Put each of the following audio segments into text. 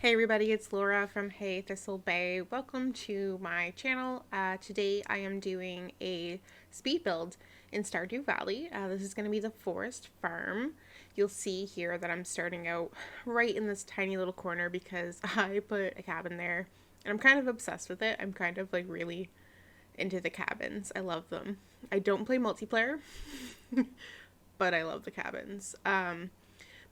Hey everybody, it's Laura from Hey Thistle Bay. Welcome to my channel. Today I am doing a speed build in Stardew Valley. This is going to be the forest farm. You'll see here that I'm starting out right in this tiny little corner because I put a cabin there and I'm kind of obsessed with it. I'm kind of like really into the cabins. I love them. I don't play multiplayer, but I love the cabins.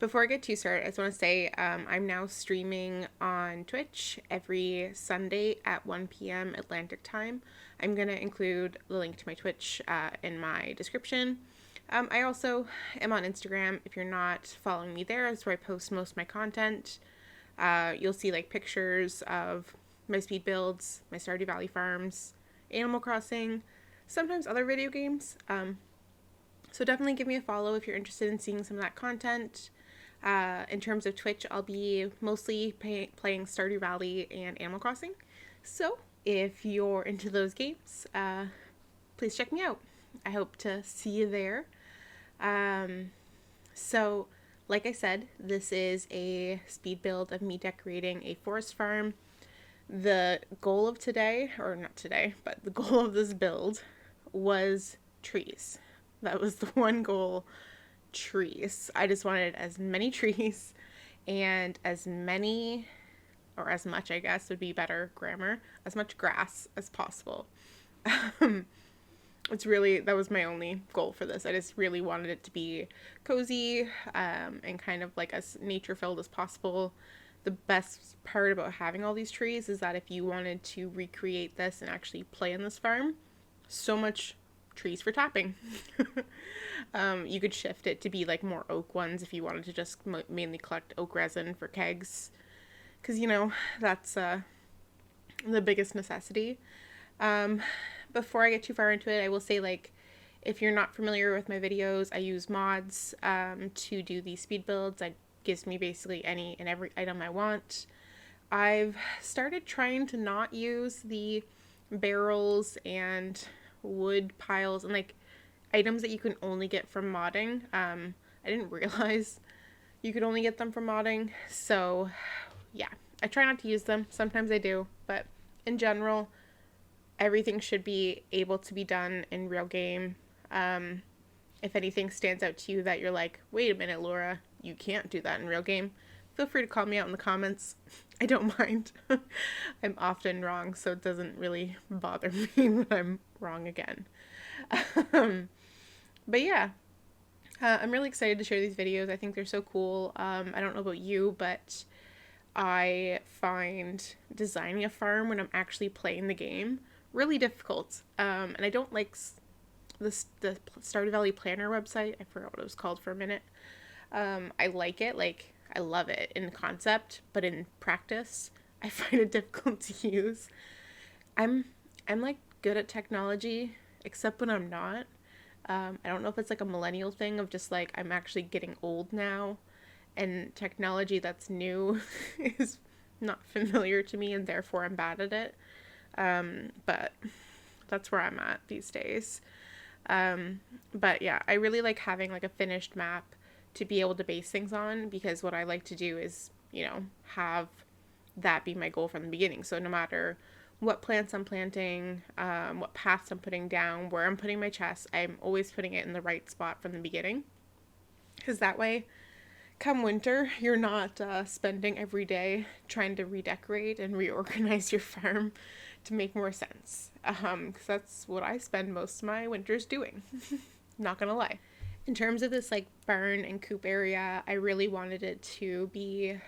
Before I get too started, I just want to say I'm now streaming on Twitch every Sunday at 1 p.m. Atlantic time. I'm going to include the link to my Twitch in my description. I also am on Instagram. If you're not following me there, that's where I post most of my content. You'll see like pictures of my speed builds, my Stardew Valley farms, Animal Crossing, sometimes other video games. So definitely give me a follow if you're interested in seeing some of that content. In terms of Twitch, I'll be mostly playing Stardew Valley and Animal Crossing. So if you're into those games, please check me out. I hope to see you there. So like I said, this is a speed build of me decorating a forest farm. The goal of today, or not today, but the goal of this build was trees. That was the one goal. Trees. I just wanted as many trees and as many, or as much, I guess would be better grammar, as much grass as possible. That was my only goal for this. I just really wanted it to be cozy and kind of like as nature filled as possible. The best part about having all these trees is that if you wanted to recreate this and actually play in this farm, so much trees for tapping. You could shift it to be like more oak ones if you wanted to just mainly collect oak resin for kegs, because that's the biggest necessity. Before I get too far into it, I will say, like, if you're not familiar with my videos, I use mods to do these speed builds. It gives me basically any and every item I want. I've started trying to not use the barrels and wood piles and like items that you can only get from modding. I didn't realize you could only get them from modding, so yeah, I try not to use them. Sometimes I do, but in general, everything should be able to be done in real game. If anything stands out to you that you're like, wait a minute, Laura, you can't do that in real game, feel free to call me out in the comments. I don't mind. I'm often wrong, so it doesn't really bother me when I'm wrong again. But yeah, I'm really excited to share these videos. I think they're so cool. I don't know about you, but I find designing a farm when I'm actually playing the game really difficult. And I don't like the Stardew Valley Planner website. I forgot what it was called for a minute. I like it, like I love it in concept, but in practice, I find it difficult to use. I'm like good at technology, except when I'm not. I don't know if it's like a millennial thing of just like I'm actually getting old now, and technology that's new is not familiar to me, and therefore I'm bad at it. But that's where I'm at these days. But yeah, I really like having like a finished map to be able to base things on, because what I like to do is, have that be my goal from the beginning. So no matter what plants I'm planting, what paths I'm putting down, where I'm putting my chest, I'm always putting it in the right spot from the beginning. Because that way, come winter, you're not spending every day trying to redecorate and reorganize your farm to make more sense. Because that's what I spend most of my winters doing. Not gonna lie. In terms of this like barn and coop area, I really wanted it to be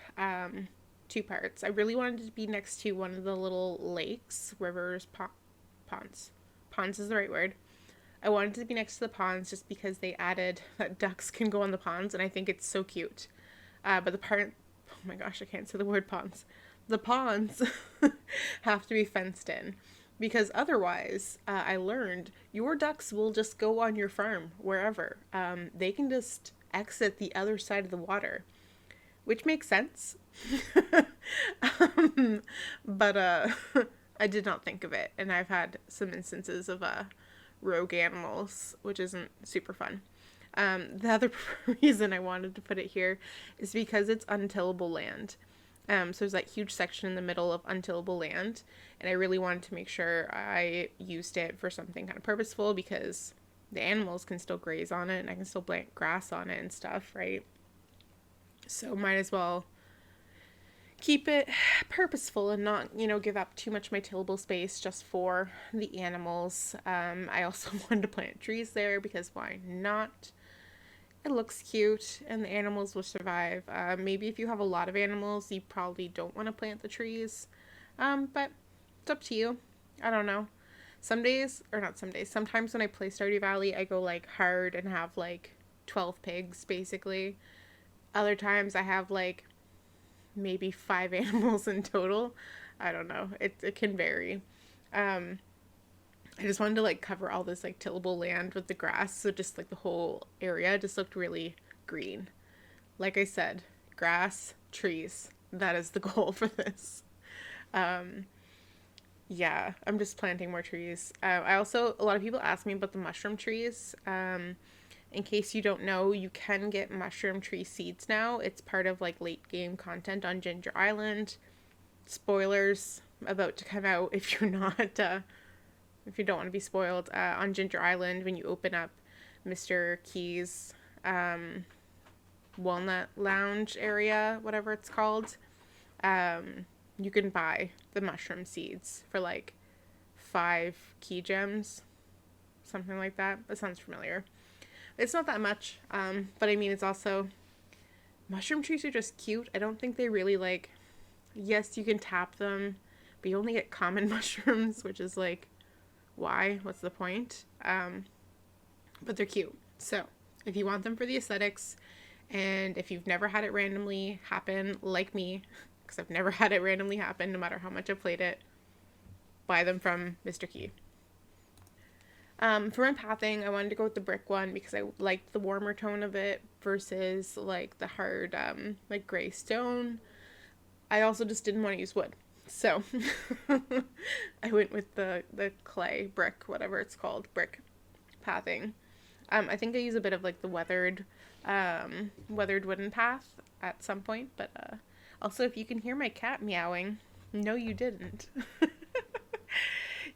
two parts. I really wanted it to be next to one of the little lakes, rivers, ponds. Ponds is the right word. I wanted it to be next to the ponds just because they added that ducks can go on the ponds, and I think it's so cute. But oh my gosh, I can't say the word ponds. The ponds have to be fenced in, because otherwise, I learned, your ducks will just go on your farm wherever. They can just exit the other side of the water, which makes sense. But I did not think of it, and I've had some instances of rogue animals, which isn't super fun. The other reason I wanted to put it here is because it's untillable land. So there's that huge section in the middle of untillable land, and I really wanted to make sure I used it for something kind of purposeful because the animals can still graze on it and I can still plant grass on it and stuff, right? So might as well keep it purposeful and not, give up too much of my tillable space just for the animals. I also wanted to plant trees there because why not? It looks cute and the animals will survive. Maybe if you have a lot of animals, you probably don't want to plant the trees. But it's up to you. I don't know. Some days, or not some days, sometimes when I play Stardew Valley, I go like hard and have like 12 pigs basically. Other times I have like maybe 5 animals in total. I don't know. It can vary. Um, I just wanted to like cover all this like tillable land with the grass, so just like the whole area just looked really green. Like I said, grass, trees. That is the goal for this. Um, yeah, I'm just planting more trees. I also, a lot of people ask me about the mushroom trees. In case you don't know, you can get mushroom tree seeds now. It's part of like late game content on Ginger Island. Spoilers about to come out if you're not, if you don't want to be spoiled. On Ginger Island, when you open up Mr. Key's Walnut Lounge area, whatever it's called, you can buy the mushroom seeds for like 5 key gems, something like that. That sounds familiar. It's not that much, but I mean, it's also, mushroom trees are just cute. I don't think they really like, yes, you can tap them, but you only get common mushrooms, which is like, why? What's the point? But they're cute. So if you want them for the aesthetics, and if you've never had it randomly happen, like me, because I've never had it randomly happen, no matter how much I've played it, buy them from Mr. Key. For empathing, I wanted to go with the brick one because I liked the warmer tone of it versus like the hard, like gray stone. I also just didn't want to use wood. So I went with the clay brick, whatever it's called, brick pathing. I think I use a bit of like the weathered wooden path at some point, but also if you can hear my cat meowing, no you didn't.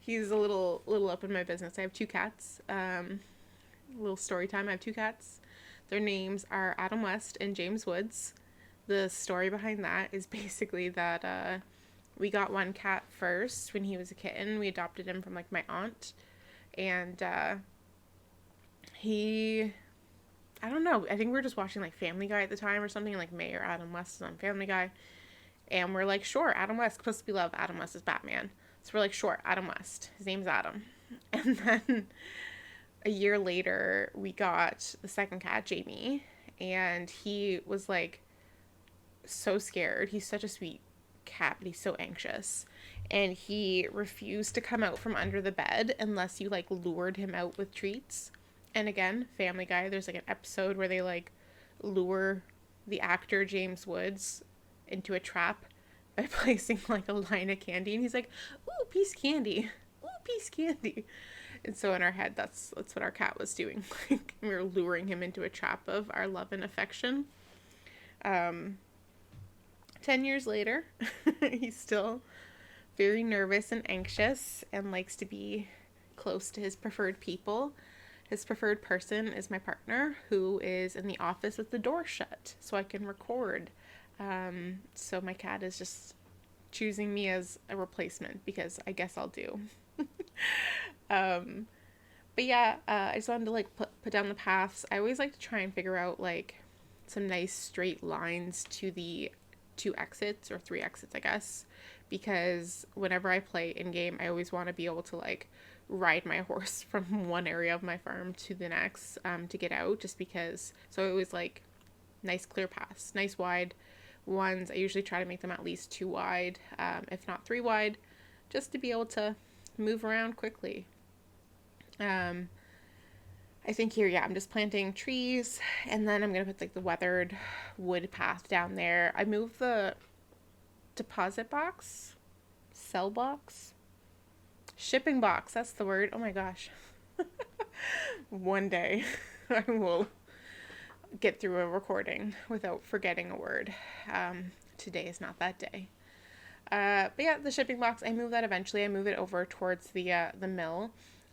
He's a little up in my business. I have 2 cats. Little story time. I have 2 cats. Their names are Adam West and James Woods. The story behind that is basically that we got one cat first when he was a kitten. We adopted him from like my aunt, and I don't know. I think we were just watching like Family Guy at the time or something. Like May or Adam West is on Family Guy, and we're like, sure, Adam West. Plus we love Adam West as Batman. So we're like, sure, Adam West. His name's Adam. And then a year later, we got the second cat, Jamie. And he was like so scared. He's such a sweet cat, but he's so anxious. And he refused to come out from under the bed unless you like lured him out with treats. And again, Family Guy, there's like an episode where they like lure the actor James Woods into a trap by placing like a line of candy, and he's like, ooh, piece candy, ooh, piece candy. And so in our head, that's what our cat was doing. Like we were luring him into a trap of our love and affection. 10 years later, he's still very nervous and anxious and likes to be close to his preferred people. His preferred person is my partner, who is in the office with the door shut so I can record. So my cat is just choosing me as a replacement because I guess I'll do. But yeah, I just wanted to like put down the paths. I always like to try and figure out like some nice straight lines to the 2 exits or 3 exits, I guess, because whenever I play in game, I always want to be able to like ride my horse from one area of my farm to the next, to get out, just because. So it was like nice clear paths, nice wide ones. I usually try to make them at least 2 wide, if not 3 wide, just to be able to move around quickly. I think here, yeah, I'm just planting trees, and then I'm gonna put like the weathered wood path down there. I moved the deposit box, sell box, shipping box, that's the word. Oh my gosh. One day I will get through a recording without forgetting a word. today is not that day. But yeah, the shipping box, I move that eventually. I move it over towards the mill.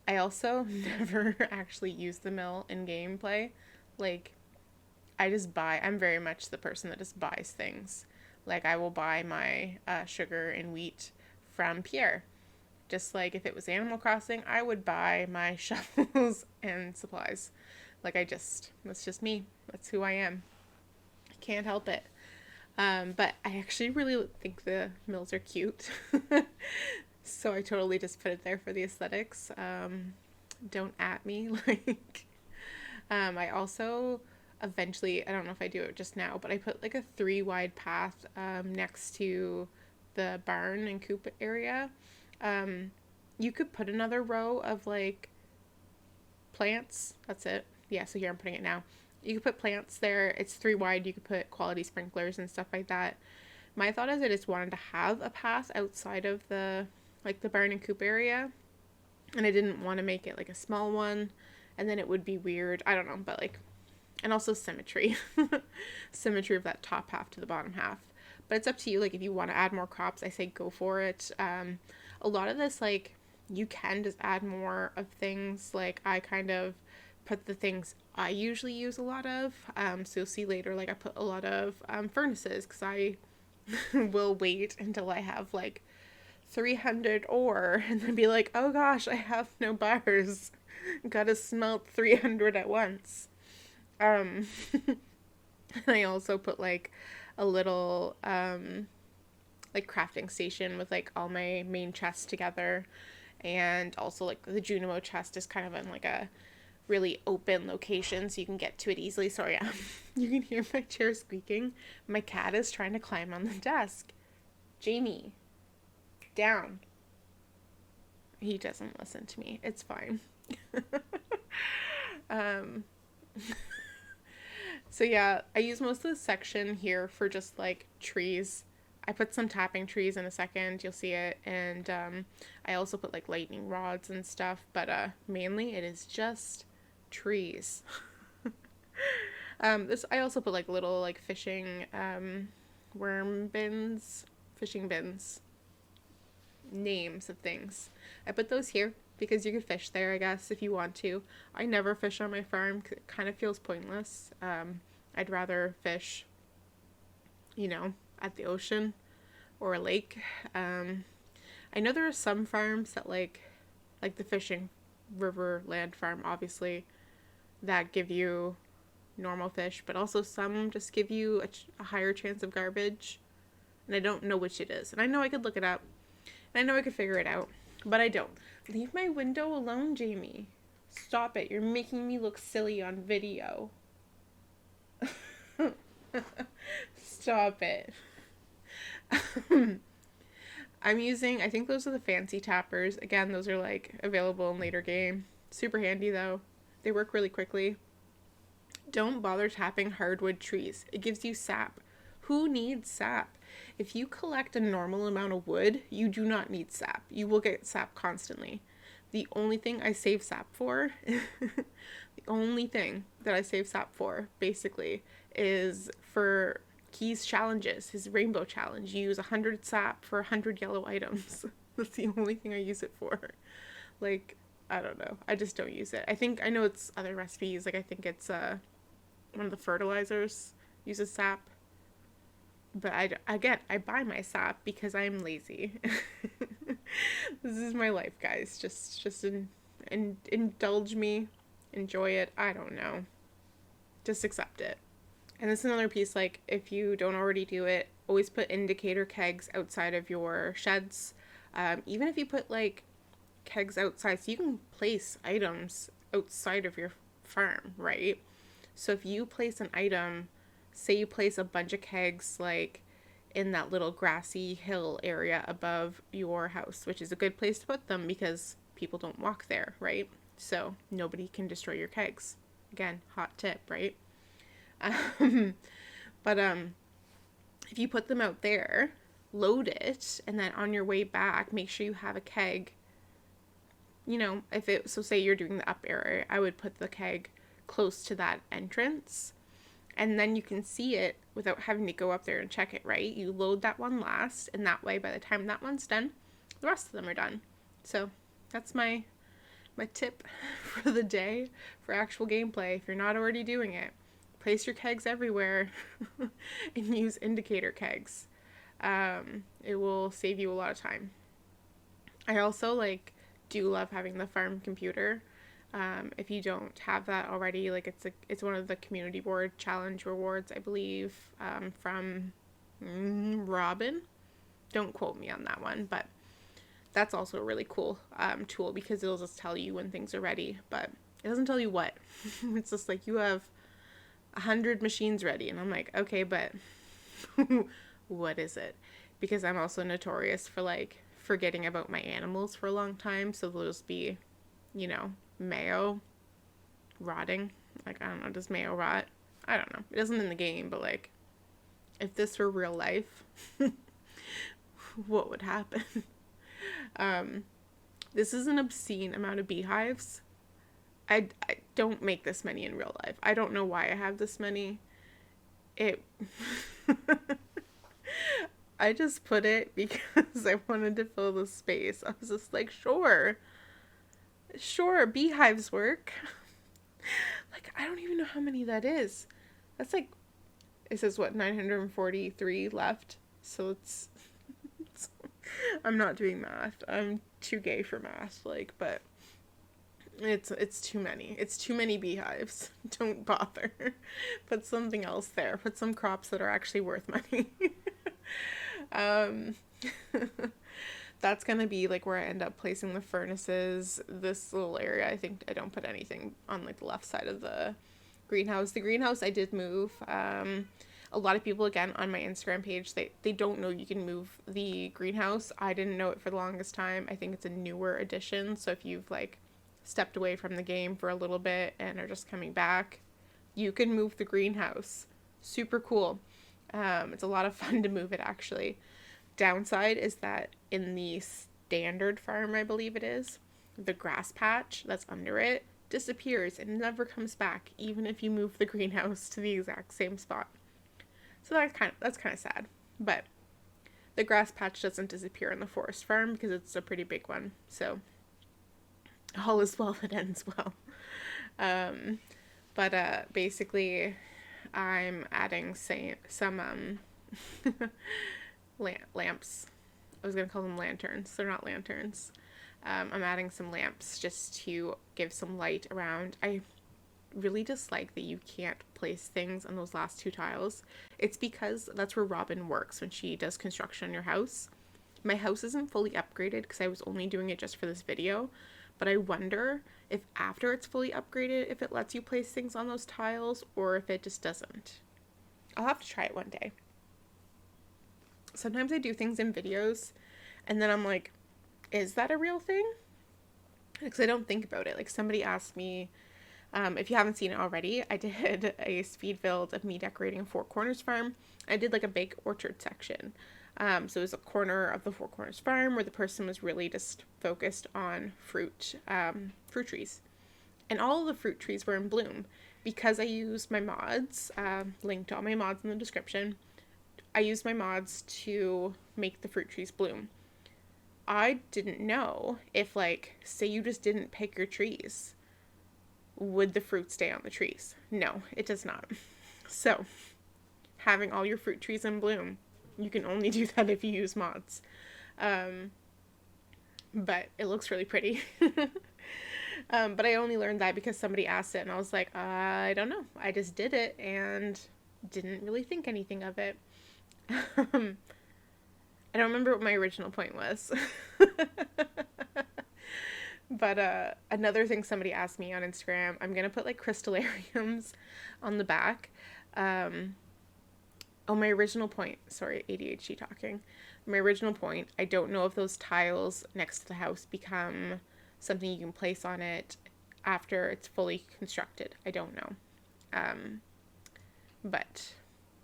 I also never actually use the mill in gameplay. Like, I just buy. I'm very much the person that just buys things. Like, I will buy my sugar and wheat from Pierre. Just like if it was Animal Crossing, I would buy my shovels and supplies. Like, that's just me. That's who I am. I can't help it. But I actually really think the mills are cute. So I totally just put it there for the aesthetics. Don't at me. Like, I also eventually, I don't know if I do it just now, but I put like a 3 wide path next to the barn and coop area. You could put another row of like plants. That's it. Yeah, so here I'm putting it now. You could put plants there. It's 3 wide. You could put quality sprinklers and stuff like that. My thought is I just wanted to have a path outside of the barn and coop area, and I didn't want to make it like a small one, and then it would be weird. I don't know, but like, and also symmetry, symmetry of that top half to the bottom half. But it's up to you. Like, if you want to add more crops, I say go for it. A lot of this, like, you can just add more of things. Like, I kind of put the things I usually use a lot of. So you'll see later, like, I put a lot of furnaces because I will wait until I have like 300 ore and then be like, oh gosh, I have no bars. Gotta smelt 300 at once. And I also put like a little like crafting station with like all my main chests together, and also like the Junimo chest is kind of in like a really open location so you can get to it easily. Sorry, you can hear my chair squeaking. My cat is trying to climb on the desk. Jamie, down. He doesn't listen to me. It's fine. So yeah, I use most of the section here for just like trees. I put some tapping trees in a second, you'll see it, and I also put like lightning rods and stuff, but mainly it is just trees. This I also put like little like fishing fishing bins, names of things. I put those here because you could fish there, I guess, if you want to. I never fish on my farm because it kind of feels pointless. I'd rather fish, at the ocean or a lake. I know there are some farms that like the fishing river land farm, obviously, that give you normal fish, but also some just give you a higher chance of garbage. And I don't know which it is. And I know I could look it up. And I know I could figure it out. But I don't. Leave my window alone, Jamie. Stop it. You're making me look silly on video. Stop it. I think those are the fancy tappers. Again, those are like available in later game. Super handy though. They work really quickly. Don't bother tapping hardwood trees. It gives you sap. Who needs sap? If you collect a normal amount of wood, you do not need sap. You will get sap constantly. The only thing I save sap for, basically, is for Key's challenges, his rainbow challenge. You use 100 sap for 100 yellow items. That's the only thing I use it for. Like, I don't know. I just don't use it. I know it's other recipes. Like, I think it's one of the fertilizers uses sap. But I buy my sap because I'm lazy. This is my life, guys. Just indulge me. Enjoy it. I don't know. Just accept it. And this is another piece, like, if you don't already do it, always put indicator kegs outside of your sheds. Even if you put, like, kegs outside, so you can place items outside of your farm, right? So if you place an item, say you place a bunch of kegs, like, in that little grassy hill area above your house, which is a good place to put them because people don't walk there, right? So nobody can destroy your kegs. Again, hot tip, right? But if you put them out there, load it, and then on your way back, make sure you have a keg. So say you're doing the up area, I would put the keg close to that entrance. And then you can see it without having to go up there and check it, right? You load that one last, and that way by the time that one's done, the rest of them are done. So that's my tip for the day for actual gameplay. If you're not already doing it, place your kegs everywhere and use indicator kegs. It will save you a lot of time. I also do love having the farm computer. If you don't have that already, it's one of the community board challenge rewards, I believe, from Robin. Don't quote me on that one, but that's also a really cool tool because it'll just tell you when things are ready, but it doesn't tell you what. It's just like, you have 100 machines ready, and I'm like, okay, but what is it? Because I'm also notorious for forgetting about my animals for a long time, so they'll just be, mayo rotting. I don't know, does mayo rot? I don't know. It doesn't in the game, but if this were real life, what would happen? This is an obscene amount of beehives. I don't make this many in real life. I don't know why I have this many. I just put it because I wanted to fill the space. I was just like, sure, beehives work. I don't even know how many that is. That's it says what, 943 left. So it's I'm not doing math. I'm too gay for math, but it's too many. It's too many beehives. Don't bother. Put something else there. Put some crops that are actually worth money. That's gonna be where I end up placing the furnaces. This little area, I think I don't put anything on the left side of the greenhouse. The greenhouse I did move. A lot of people, again, on my Instagram page, they don't know you can move the greenhouse. I didn't know it for the longest time. I think it's a newer addition, so if you've stepped away from the game for a little bit and are just coming back, you can move the greenhouse. Super cool. It's a lot of fun to move it, actually. Downside is that in the standard farm, I believe it is, the grass patch that's under it disappears and never comes back, even if you move the greenhouse to the exact same spot. So that's kind of sad. But the grass patch doesn't disappear in the forest farm because it's a pretty big one. So all is well that ends well. But basically, I'm adding some lamps. I was going to call them lanterns. They're not lanterns. I'm adding some lamps just to give some light around. I really dislike that you can't place things on those last two tiles. It's because that's where Robin works when she does construction on your house. My house isn't fully upgraded because I was only doing it just for this video, but I wonder if after it's fully upgraded, if it lets you place things on those tiles or if it just doesn't. I'll have to try it one day. Sometimes I do things in videos and then I'm like, is that a real thing? Because I don't think about it. Somebody asked me, if you haven't seen it already, I did a speed build of me decorating a Four Corners farm. I did a big orchard section. So it was a corner of the Four Corners farm where the person was really just focused on fruit trees. And all of the fruit trees were in bloom because I used my mods, linked to all my mods in the description. I used my mods to make the fruit trees bloom. I didn't know if, say you just didn't pick your trees, would the fruit stay on the trees? No, it does not. So, having all your fruit trees in bloom, you can only do that if you use mods. But it looks really pretty. But I only learned that because somebody asked it, and I was like, I don't know. I just did it and didn't really think anything of it. I don't remember what my original point was. But another thing somebody asked me on Instagram, I'm gonna put crystallariums on the back. My original point, sorry, ADHD talking. My original point, I don't know if those tiles next to the house become something you can place on it after it's fully constructed. I don't know. But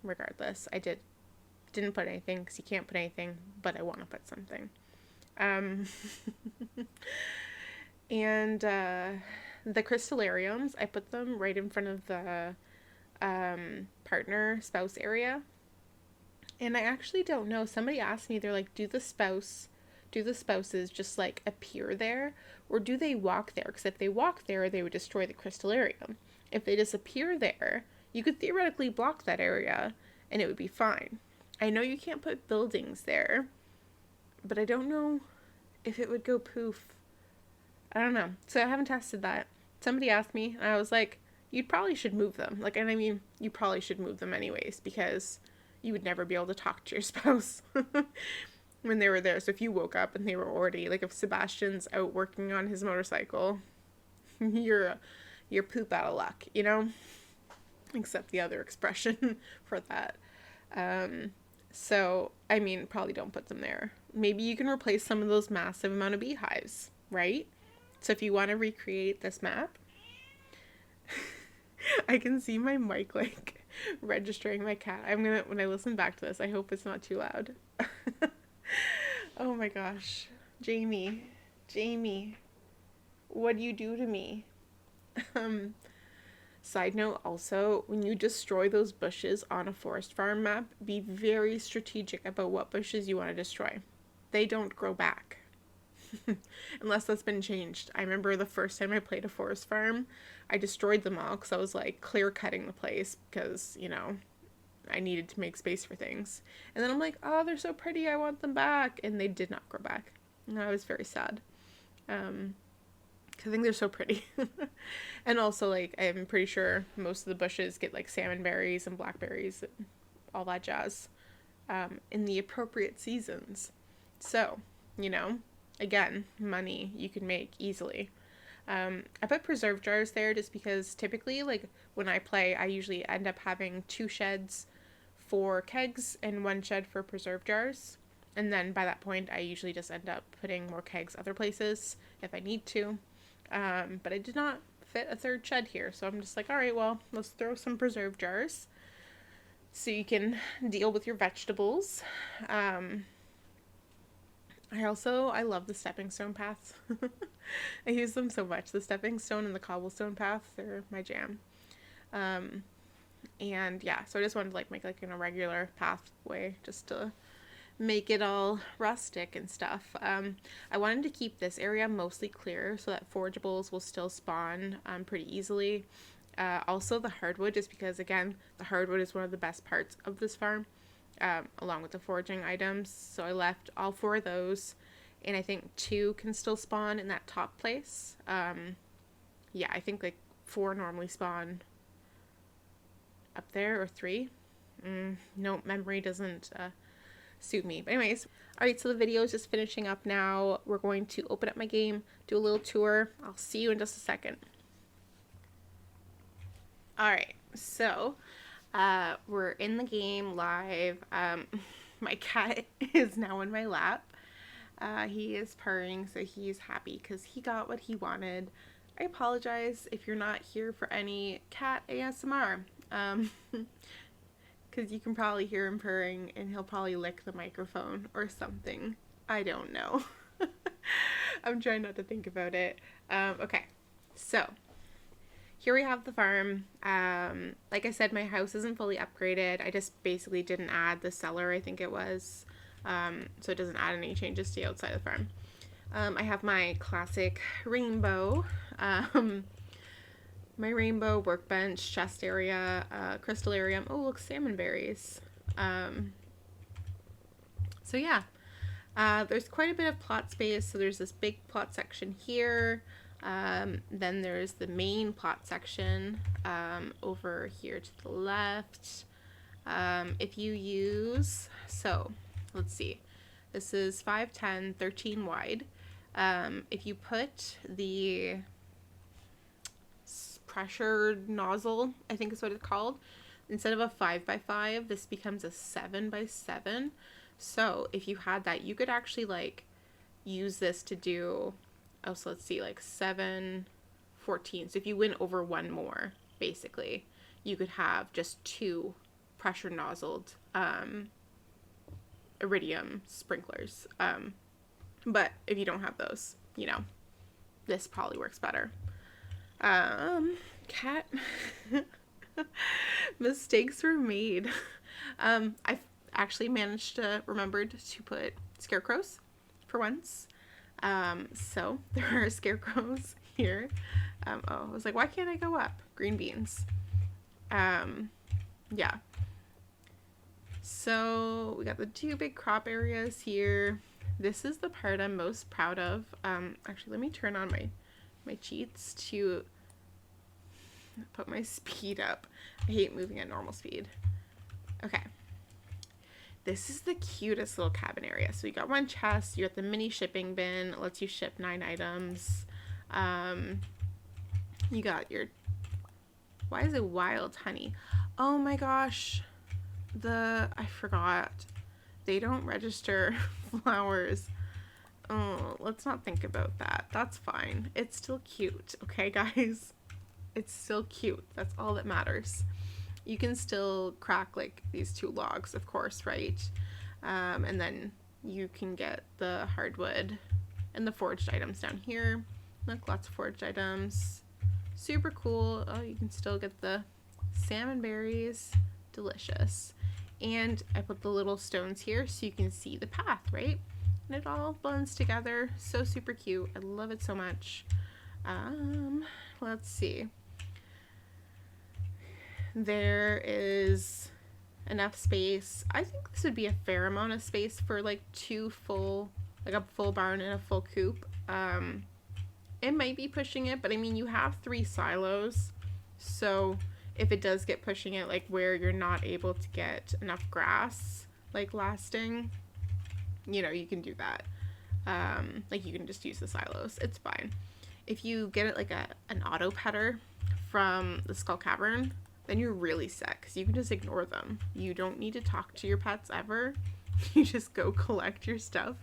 regardless, I didn't put anything because you can't put anything, but I want to put something. And the crystallariums, I put them right in front of the partner spouse area. And I actually don't know. Somebody asked me, they're like, do the spouses just like appear there, or do they walk there? Because if they walk there, they would destroy the crystallarium. If they disappear there, you could theoretically block that area and it would be fine. I know you can't put buildings there, but I don't know if it would go poof. I don't know. So I haven't tested that. Somebody asked me, and I was like, you probably should move them. Like, and I mean, you probably should move them anyways, because you would never be able to talk to your spouse when they were there. So if you woke up and they were already, like, if Sebastian's out working on his motorcycle, you're poop out of luck, you know? Except the other expression for that. So, I mean, probably don't put them there. Maybe you can replace some of those massive amount of beehives, right? So if you want to recreate this map, I can see my mic, like, registering my cat. When I listen back to this, I hope it's not too loud. Oh my gosh. Jamie, what do you do to me? Side note also, when you destroy those bushes on a forest farm map, be very strategic about what bushes you want to destroy. They don't grow back. Unless that's been changed. I remember the first time I played a forest farm, I destroyed them all because I was like clear cutting the place because, you know, I needed to make space for things. And then I'm like, oh, they're so pretty, I want them back. And they did not grow back. And I was very sad. I think they're so pretty. And also, like, I'm pretty sure most of the bushes get like salmon berries and blackberries and all that jazz in the appropriate seasons. So, you know, again, money you can make easily. I put preserve jars there just because typically, like, when I play, I usually end up having 2 sheds for kegs and 1 shed for preserve jars. And then by that point, I usually just end up putting more kegs other places if I need to. But I did not fit a 3rd shed here, so I'm just like, all right, well, let's throw some preserve jars so you can deal with your vegetables. I love the stepping stone paths. I use them so much. The stepping stone and the cobblestone paths, they're my jam. And yeah, so I just wanted to like make like an irregular pathway just to make it all rustic and stuff. I wanted to keep this area mostly clear so that forageables will still spawn pretty easily. Also the hardwood, just because again, the hardwood is one of the best parts of this farm. Along with the foraging items. So I left all 4 of those, and I think 2 can still spawn in that top place. Yeah, I think like 4 normally spawn up there, or 3. No, memory doesn't suit me. But anyways, alright, so the video is just finishing up now. We're going to open up my game, do a little tour. I'll see you in just a second. Alright, so we're in the game live. My cat is now in my lap. He is purring, so he's happy because he got what he wanted. I apologize if you're not here for any cat ASMR. Because you can probably hear him purring and he'll probably lick the microphone or something. I don't know. I'm trying not to think about it. Okay, so here we have the farm. Like I said, my house isn't fully upgraded. I just basically didn't add the cellar, I think it was. So it doesn't add any changes to the outside of the farm. I have my classic rainbow. My rainbow workbench, chest area, crystallarium. Oh, look, salmon berries. So yeah, there's quite a bit of plot space. So there's this big plot section here. Then there's the main plot section over here to the left. If you use, so let's see, this is 5'10", 13 wide. If you put the pressure nozzle, I think is what it's called, instead of a 5x5, this becomes a 7x7. So if you had that, you could actually like use this to do, oh, so let's see, like 7, 14. So if you went over 1 more, basically, you could have just 2 pressure nozzled iridium sprinklers. But if you don't have those, you know, this probably works better. Cat. Mistakes were made. I actually managed to remembered to put scarecrows for once. So there are scarecrows here. Oh, I was like, why can't I go up? Green beans. Yeah. So we got the two big crop areas here. This is the part I'm most proud of. Actually, let me turn on my cheats to put my speed up. I hate moving at normal speed. Okay. This is the cutest little cabin area. So you got one chest, you got the mini shipping bin, it lets you ship 9 items. You got your, why is it wild honey? Oh my gosh. I forgot. They don't register flowers. Oh, let's not think about that. That's fine. It's still cute, okay, guys? It's still cute. That's all that matters. You can still crack like these 2 logs, of course, right? And then you can get the hardwood and the foraged items down here. Look, lots of foraged items. Super cool. Oh, you can still get the salmon berries. Delicious. And I put the little stones here so you can see the path, right? And it all blends together. So super cute. I love it so much. Let's see. There is enough space. I think this would be a fair amount of space for like 2 full, like a full barn and a full coop. It might be pushing it, but I mean, you have 3 silos. So if it does get pushing it, like where you're not able to get enough grass, like lasting, you know, you can do that. Like you can just use the silos. It's fine. If you get it like an auto petter from the Skull Cavern, then you're really set because you can just ignore them. You don't need to talk to your pets ever. You just go collect your stuff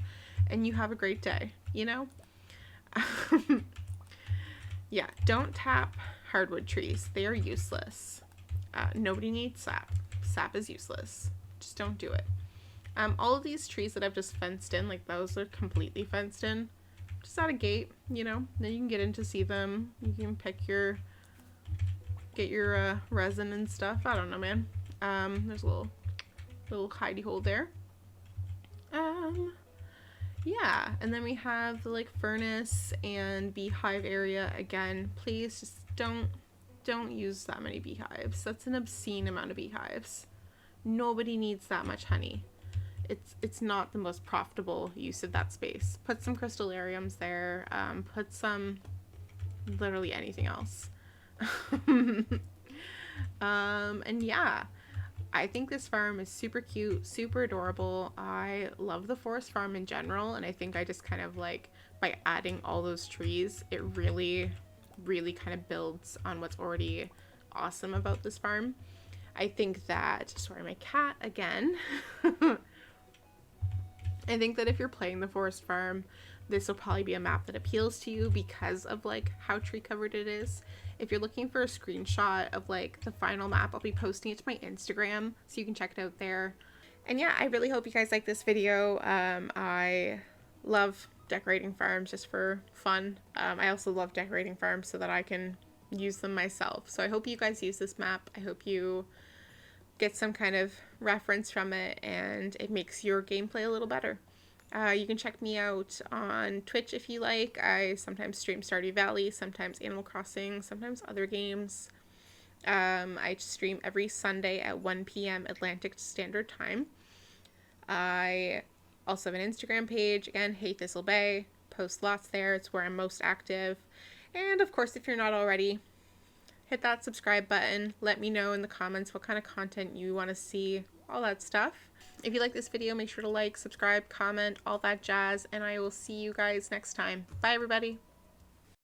and you have a great day, you know? Yeah, don't tap hardwood trees. They are useless. Nobody needs sap. Sap is useless. Just don't do it. All of these trees that I've just fenced in, like those are completely fenced in. Just at a gate, you know, then you can get in to see them. You can get your resin and stuff. I don't know, man. There's a little hidey hole there. Yeah, and then we have the like furnace and beehive area again. Please just don't use that many beehives. That's an obscene amount of beehives. Nobody needs that much honey. It's not the most profitable use of that space. Put some crystallariums there. Put some literally anything else. And yeah, I think this farm is super cute, super adorable. I love the forest farm in general, and I think I just kind of like, by adding all those trees, it really, really kind of builds on what's already awesome about this farm. I think that, sorry, my cat again. I think that if you're playing the forest farm, this will probably be a map that appeals to you because of like how tree covered it is. If you're looking for a screenshot of like the final map, I'll be posting it to my Instagram so you can check it out there. And yeah, I really hope you guys like this video. I love decorating farms just for fun. I also love decorating farms so that I can use them myself. So I hope you guys use this map. I hope you get some kind of reference from it and it makes your gameplay a little better. You can check me out on Twitch if you like. I sometimes stream Stardew Valley, sometimes Animal Crossing, sometimes other games. I stream every Sunday at 1 p.m. Atlantic Standard Time. I also have an Instagram page, again, Hey Thistle Bay. Post lots there. It's where I'm most active. And of course, if you're not already, hit that subscribe button. Let me know in the comments what kind of content you want to see, all that stuff. If you like this video, make sure to like, subscribe, comment, all that jazz, and I will see you guys next time. Bye, everybody.